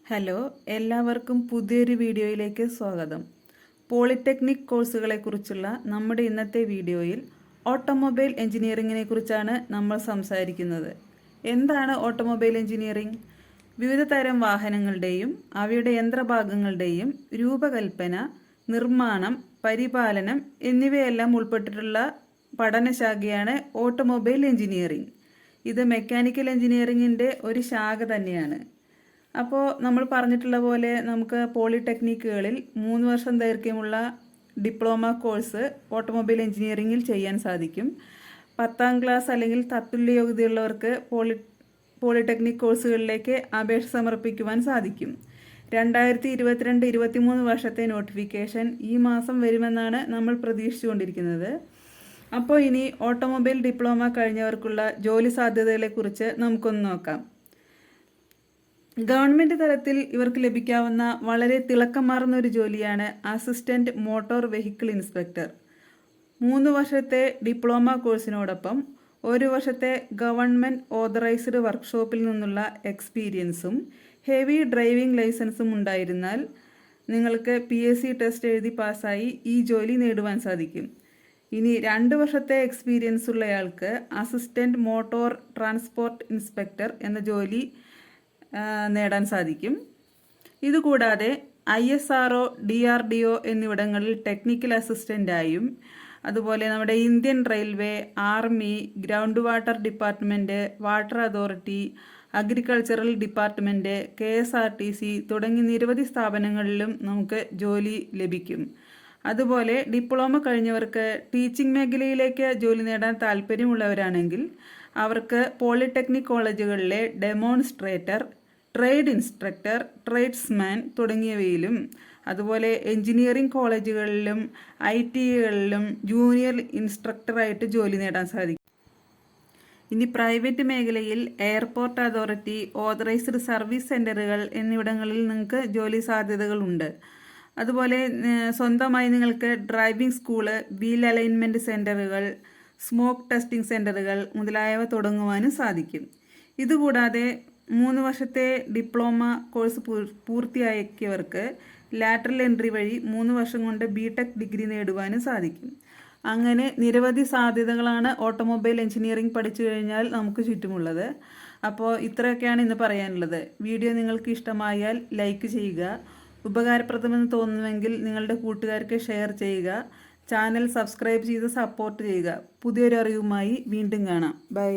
Hello, എല്ലാവർക്കും പുതിയൊരു വീഡിയോയിലേക്ക് സ്വാഗതം. പോളിടെക്നിക് കോഴ്സുകളെക്കുറിച്ചുള്ള നമ്മുടെ ഇന്നത്തെ വീഡിയോയിൽ ഓട്ടോമൊബൈൽ എഞ്ചിനീയറിങ്ങിനെ കുറിച്ചാണ് നമ്മൾ സംസാരിക്കുന്നത്. എന്താണ് ഓട്ടോമൊബൈൽ എഞ്ചിനീയറിംഗ്? വിവിധ തരം വാഹനങ്ങളുടെയും അവയുടെ യന്ത്രഭാഗങ്ങളുടെയും രൂപകൽപ്പന, നിർമ്മാണം, പരിപാലനം എന്നിവയെല്ലാം ഉൾപ്പെട്ടിട്ടുള്ള പഠനശാഖയാണ് ഓട്ടോമൊബൈൽ എഞ്ചിനീയറിംഗ്. ഇത് മെക്കാനിക്കൽ എഞ്ചിനീയറിംഗിൻ്റെ ഒരു ശാഖ തന്നെയാണ്. അപ്പോൾ നമ്മൾ പറഞ്ഞിട്ടുള്ള പോലെ നമുക്ക് പോളിടെക്നിക്കുകളിൽ 3 വർഷം ദൈർഘ്യമുള്ള ഡിപ്ലോമ കോഴ്സ് ഓട്ടോമൊബൈൽ എഞ്ചിനീയറിംഗിൽ ചെയ്യാൻ സാധിക്കും. 10ാം ക്ലാസ് അല്ലെങ്കിൽ തത്തുല്യ യോഗ്യതയുള്ളവർക്ക് പോളിടെക്നിക് കോഴ്സുകളിലേക്ക് അപേക്ഷ സമർപ്പിക്കുവാൻ സാധിക്കും. 2022-23 വർഷത്തെ നോട്ടിഫിക്കേഷൻ ഈ മാസം വരുമെന്നാണ് നമ്മൾ പ്രതീക്ഷിച്ചുകൊണ്ടിരിക്കുന്നത്. അപ്പോൾ ഇനി ഓട്ടോമൊബൈൽ ഡിപ്ലോമ കഴിഞ്ഞവർക്കുള്ള ജോലി സാധ്യതകളെക്കുറിച്ച് നമുക്കൊന്ന് നോക്കാം. ഗവൺമെൻറ് തലത്തിൽ ഇവർക്ക് ലഭിക്കാവുന്ന വളരെ തിളക്കമാർന്ന ഒരു ജോലിയാണ് അസിസ്റ്റന്റ് മോട്ടോർ വെഹിക്കിൾ ഇൻസ്പെക്ടർ. 3 വർഷത്തെ ഡിപ്ലോമ കോഴ്സിനോടൊപ്പം 1 വർഷത്തെ ഗവൺമെൻറ് ഓതറൈസ്ഡ് വർക്ക്ഷോപ്പിൽ നിന്നുള്ള എക്സ്പീരിയൻസും ഹെവി ഡ്രൈവിംഗ് ലൈസൻസും ഉണ്ടായിരുന്നാൽ നിങ്ങൾക്ക് PSC ടെസ്റ്റ് എഴുതി പാസ്സായി ഈ ജോലി നേടുവാൻ സാധിക്കും. ഇനി 2 വർഷത്തെ എക്സ്പീരിയൻസ് ഉള്ളയാൾക്ക് അസിസ്റ്റന്റ് മോട്ടോർ ട്രാൻസ്പോർട്ട് ഇൻസ്പെക്ടർ എന്ന ജോലി നേടാൻ സാധിക്കും. ഇതുകൂടാതെ ISRO, DRDO എന്നിവിടങ്ങളിൽ ടെക്നിക്കൽ അസിസ്റ്റൻ്റായും, അതുപോലെ നമ്മുടെ Indian railway, army, ground water department, water authority, agricultural department, KSRTC തുടങ്ങി നിരവധി സ്ഥാപനങ്ങളിലും നമുക്ക് ജോലി ലഭിക്കും. അതുപോലെ ഡിപ്ലോമ കഴിഞ്ഞവർക്ക് ടീച്ചിങ് മേഖലയിലേക്ക് ജോലി നേടാൻ താല്പര്യമുള്ളവരാണെങ്കിൽ അവർക്ക് പോളിടെക്നിക് കോളേജുകളിലെ ഡെമോൺസ്ട്രേറ്റർ, ട്രേഡ് ഇൻസ്ട്രക്ടർ, ട്രേഡ്സ്മാൻ തുടങ്ങിയവയിലും, അതുപോലെ എഞ്ചിനീയറിംഗ് കോളേജുകളിലും ITകളിലും ജൂനിയർ ഇൻസ്ട്രക്ടറായിട്ട് ജോലി നേടാൻ സാധിക്കും. ഇനി പ്രൈവറ്റ് മേഖലയിൽ എയർപോർട്ട് അതോറിറ്റി, ഓതറൈസ്ഡ് സർവീസ് സെൻ്ററുകൾ എന്നിവിടങ്ങളിൽ നിങ്ങൾക്ക് ജോലി സാധ്യതകളുണ്ട്. അതുപോലെ സ്വന്തമായി നിങ്ങൾക്ക് ഡ്രൈവിംഗ് സ്കൂള്, വീൽ അലൈൻമെൻറ്റ് സെൻ്ററുകൾ, സ്മോക്ക് ടെസ്റ്റിംഗ് സെൻ്ററുകൾ മുതലായവ തുടങ്ങുവാനും സാധിക്കും. ഇതുകൂടാതെ 3 വർഷത്തെ ഡിപ്ലോമ കോഴ്സ് പൂർത്തിയാക്കിയവർക്ക് ലാറ്ററൽ എൻട്രി വഴി 3 വർഷം കൊണ്ട് BTech ഡിഗ്രി നേടുവാനും സാധിക്കും. അങ്ങനെ നിരവധി സാധ്യതകളാണ് ഓട്ടോമൊബൈൽ എഞ്ചിനീയറിംഗ് പഠിച്ചു കഴിഞ്ഞാൽ നമുക്ക് ചുറ്റുമുള്ളത്. അപ്പോൾ ഇത്രയൊക്കെയാണ് ഇന്ന് പറയാനുള്ളത്. വീഡിയോ നിങ്ങൾക്ക് ഇഷ്ടമായാൽ ലൈക്ക് ചെയ്യുക. ഉപകാരപ്രദമെന്ന് തോന്നുന്നുവെങ്കിൽ നിങ്ങളുടെ കൂട്ടുകാർക്ക് ഷെയർ ചെയ്യുക. ചാനൽ സബ്സ്ക്രൈബ് ചെയ്ത് സപ്പോർട്ട് ചെയ്യുക. പുതിയൊരു അറിവുമായി വീണ്ടും കാണാം. ബൈ.